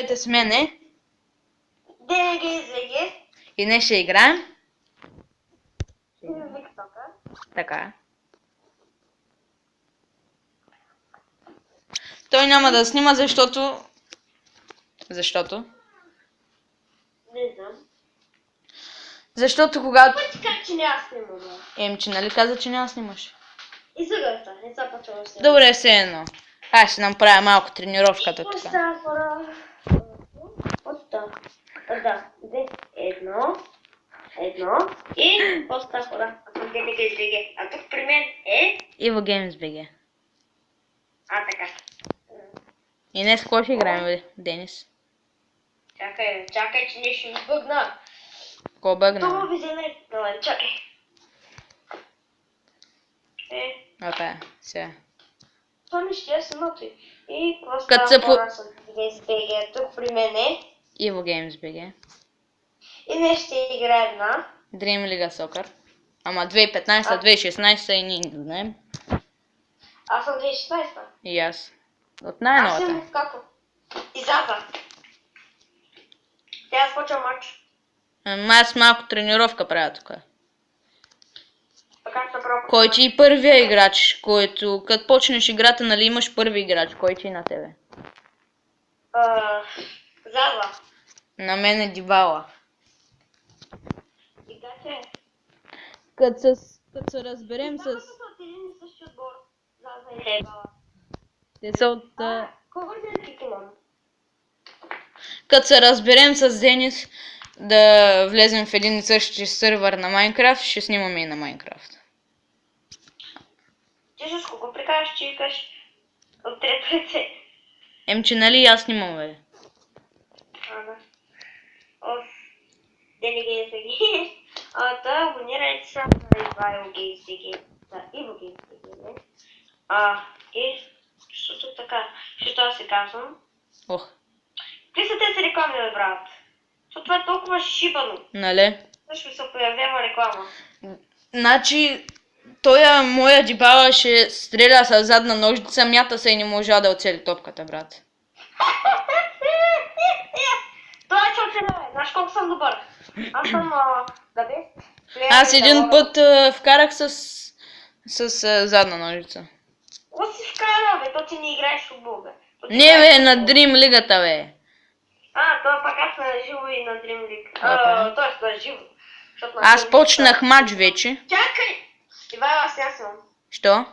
Здравейте с мене. ДГЗГ. И днес ще играем. Виктока. Така. Той няма да снима, защото... Не знам. Защото когато... Кой ти каза, че не аз снимам? Че нали каза, че няма снимаш? И сега не са почва да снимам. Добре, все едно. Аз ще направя малко тренировката тук. Става хора. От тук. Да. Едно. И поста хора. А тук ДГЗГ. А тук при мен е... Иво Геймс БГ. Така. И днес кой ще играем, бе, Денис? Чакай, че не ще ми бъгна. Кой бъгна? Това ви вземе. Чакай. Окей, сега. Това не ще я снимати. И какво Като става се хора с ДГЗГ? Тук при мен е... Иво Геймс БГ. И днес ще играем на... Dream League Soccer. Ама 2015-2016 и ние не знаем. Аз съм 2016-та. И аз. От Аз най-новата. съм Лукако. И Заза. Сега започва матч. Аз малко тренировка правя тук. Така се пробва. Кой ти е първия играч, който като почнеш играта, нали имаш първи играч, кой ти е на тебе? Заза. На мен е Дибала. Играче. Като се разберем с... Само са от един и същи отбор. Заза и Дебала. Те са от... Колко ден имам? Като се разберем с Денис да влезем в един и същи сървър на Майнкрафт, ще снимаме и на Майнкрафт. Ти с кого прикажеш, че викаш от трето лице? Че нали аз снимам, бе. Да. Оф. ДНГСГ. Да, абонирайте се на Ивайло ГСГ. Да, Иво ГСГ, не? И, защото така, защото аз се казвам. Ох, Какви са тези реклами, бе, брат? Защото това е толкова шибано. нали? Също ми се появява реклама. Значи, той моя Дибала ще стреля с задна ножица, мята се и не можа да оцели топката, брат. Това е чоце, бе. Знаеш колко съм добър? Аз съм, да бе. Аз един път вкарах с задна ножица. Какво си вкара, бе? То ти не играеш в футбол, бе. Не, бе, на Dream Лигата, бе. Това пак аз на живо и на Dream League. Окей. Тоест на живо. Аз почнах матч вече. Чакай! Ивайло, аз не съм. Що?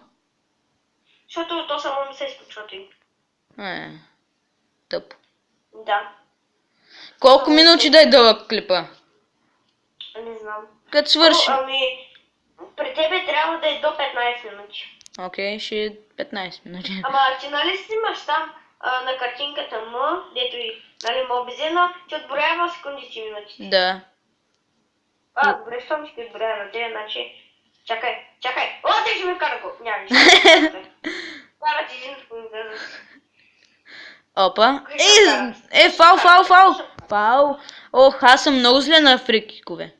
Защото то само не се изключва ти. Тъп. Да. Колко минути да е дълъг клипа? Не знам. Като свърши. При тебе трябва да е до 15 минути. Окей, ще е 15 минути. Ама ти нали снимаш там на картинката му, дето и нали мобизена, ти отброява секундите и минутите. Да. Добре, щом ще отброява на тебе, значи... Чакай! О, те ще ме вкара го! Няма нищо. Кара ти един Опа. Фал! Фал. Ох, аз съм много зле на фрикикове.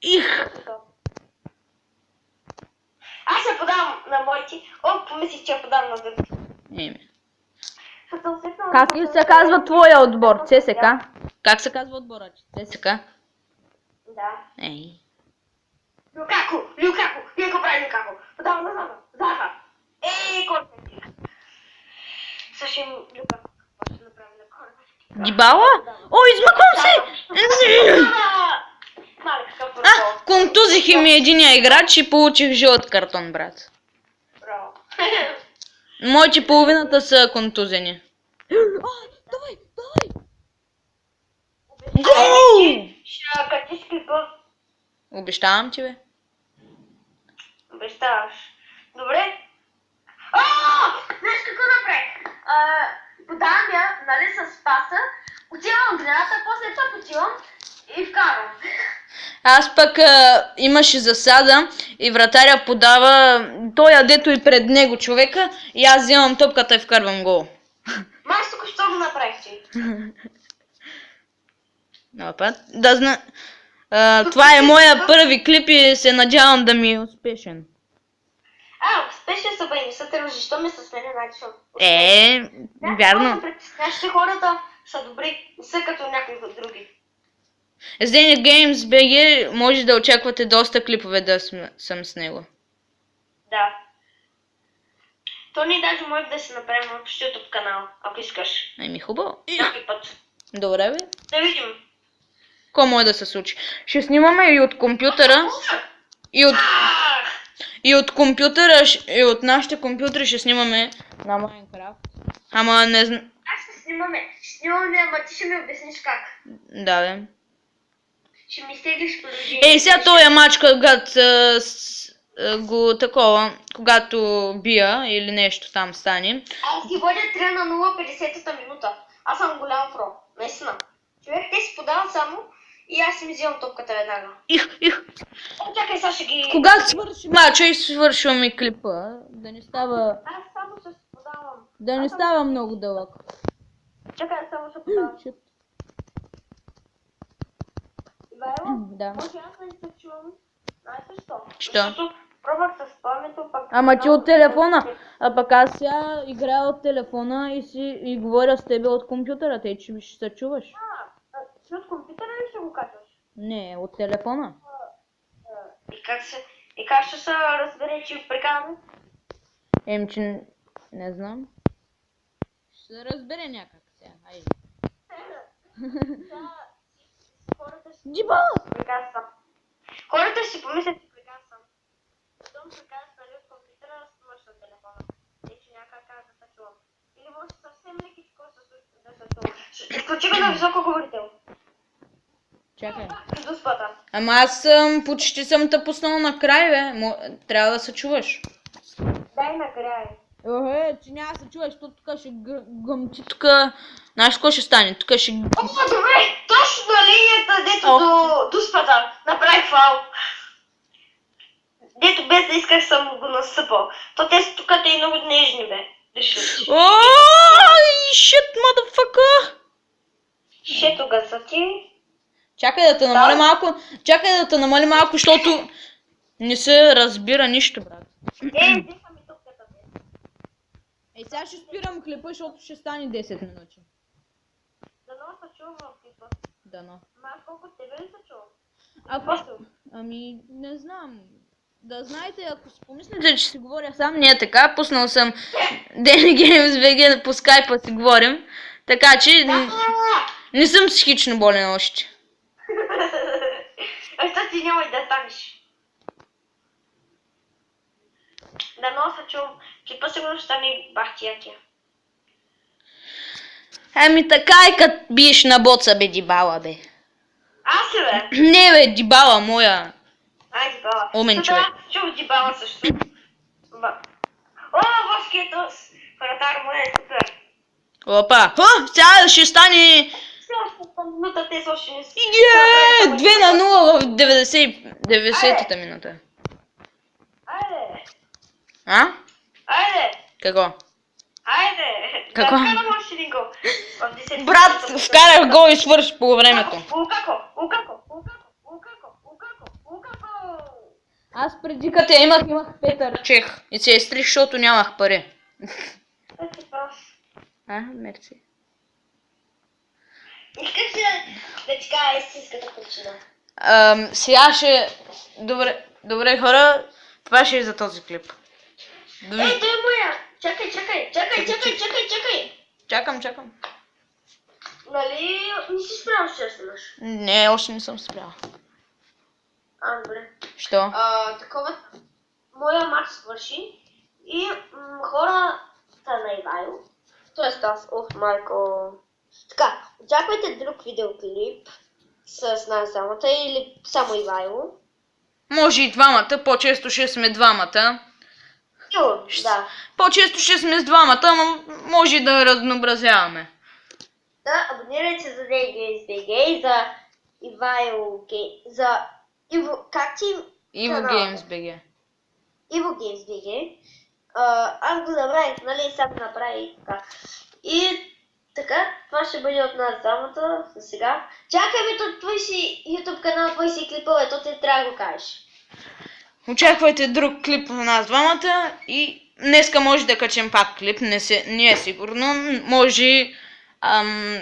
Их! Аз се подавам на моите. Помислих, че я подавам на другите. Как ли се казва твоя отбор? ЦСК? Как се казва отборът? ЦСК? Да. Ей. Люкако! Вие го прави Люкако! Подавам на Заза! Корнер! Също им Люкако. Какво ще направим на корнер? Дибала? О, измъквам се! Мале, какъв футбол. Контузих им единия играч и получих жълт картон, брат. Браво. Моите половината са контузени. Давай! Гол! Ще катиш клипа. Обещавам ти, бе. Обещаваш. Добре. Знаеш какво направих? Подавам я, нали, с паса, отивам в граната, после пък отивам и вкарвам. Аз пък имаше засада и вратаря подава, той дето и пред него човека и аз вземам топката и вкарвам гол. Май тук що го направих ти? Това е моя първи клип и се надявам да ми е успешен. Успешен са, бе, не са те лъжи, що ме са с мене, значи. Вярно. Да, притесняш хората, са добри, не са като някои други. С Daniel Games BG може да очаквате доста клипове да съм с него. Да. То ние даже може да се направим общ YouTube канал, ако искаш. Ами хубаво. Някой път. Добре бе. Да видим. Какво може да се случи? Ще снимаме и от компютъра, и от компютъра, и от нашите компютри ще снимаме на Майнкрафт. Ама не знам. Аз ще снимаме, ама ти ще ми обясниш как. Да бе. Ще ми стеглиш приложение. Ей, сега този мач, когато го такова, когато бия или нещо там стане. Аз ги водя 3-0 50-та минута. Аз съм голям про. Наистина. Човек, те си подават само и аз си ми взимам топката веднага. Их. Чакай, сега ще ги... Когато свърши мача и свършваме клипа, да не става... Аз само ще се подавам. Да не става много дълъг. Чакай, само ще подавам. Shit. Ивайло? Да. Може аз да не се чувам. Знаеш защо? Що? Защото пробвах с памето, пък... Ама ти от телефона. А пък аз сега играя от телефона и говоря с тебе от компютъра, тъй че ще се чуваш. Ти от компютъра ли ще го качваш? Не, от телефона. И как ще се разбере, че прикараме? Че не знам. Ще се разбере някак сега. Айде. Хората си Джибала! прикасвам. Хората си помислят, че прикасвам. Щом прикасвам нали от компютъра, разсуваш на телефона. Тъй, че някак да се чувам. Или може съвсем лекичко да се чувам. Изключи го на високо говорител. Чакай. До спата. Ама аз почти съм те пуснал на край, бе. Трябва да се чуваш. Дай накрая. Че няма да се чуваш, защото тук ще гъмчи, тук... Знаеш какво ще стане? Тук ще... О, добре! Точно на линията, дето до спата. Направих фал. Дето без да исках съм го насъпал. То те тук те и много нежни, бе. Ой, shit, motherfucker! Шето га са ти. Чакай да те намали малко, защото не се разбира нищо, брат. Взеха ми топката, бе. Ей, сега ще спирам клипа, защото ще стане 10 минути. Дано се чувам в клипа. Дано. Ма аз колко тебе ли се чувам? Ако... Ами, не знам. Да знаете, ако си помислите, че си говоря сам, не е така. Пуснал съм Daniel Games BG по скайпа си говорим. Така че не съм психично болен още. Защо ти няма и да станеш? Дано се чувам. Клипа сигурно ще стане бахтиятия. Ами така и като биеш на боца, бе, дибала, бе. Аз ли, бе? Не, бе, дибала моя. Ай, дибала. Умен човек. Чух дибала също. О, воскието с вратар му е супер. Опа. Сега ще стане... Следващата минута те още не си. 2-0 в 90-та минута. Айде. А? Айде. Какво? Айде. Какво? Да вкарам още един гол. В 10 Брат, вкарах гол и свърши по времето. Лукако. Аз преди като я имах Петър Чех и се изтрих, защото нямах пари. Мерси. Искаш да ти кажа истинската причина? Сега ще... Добре хора, това ще е за този клип. Той е моя! Чакай! Чакам. Нали не си спрял ще снимаш? Не, още не съм спрял. Добре. Що? Такова... Моя мач свърши и хората на Ивайло, т.е. аз, майко... Така, очаквайте друг видеоклип с нас двамата или само Ивайло. Може и двамата, по-често ще сме двамата. Да. По-често ще сме с двамата, но може да разнообразяваме. Да, абонирайте се за Daniel Games BG, за Ивайло за Иво... Как ти... Иво Games BG. Иво Games BG. Аз го забравих, нали, сам направи така. И така, това ще бъде от нас двамата за сега. Чакай бе, то твой си YouTube канал, твой си клипове, то ти трябва да го кажеш. Очаквайте друг клип на нас двамата и днеска може да качем пак клип, не е сигурно. Може,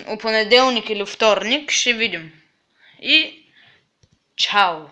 у понеделник или вторник ще видим. И чао!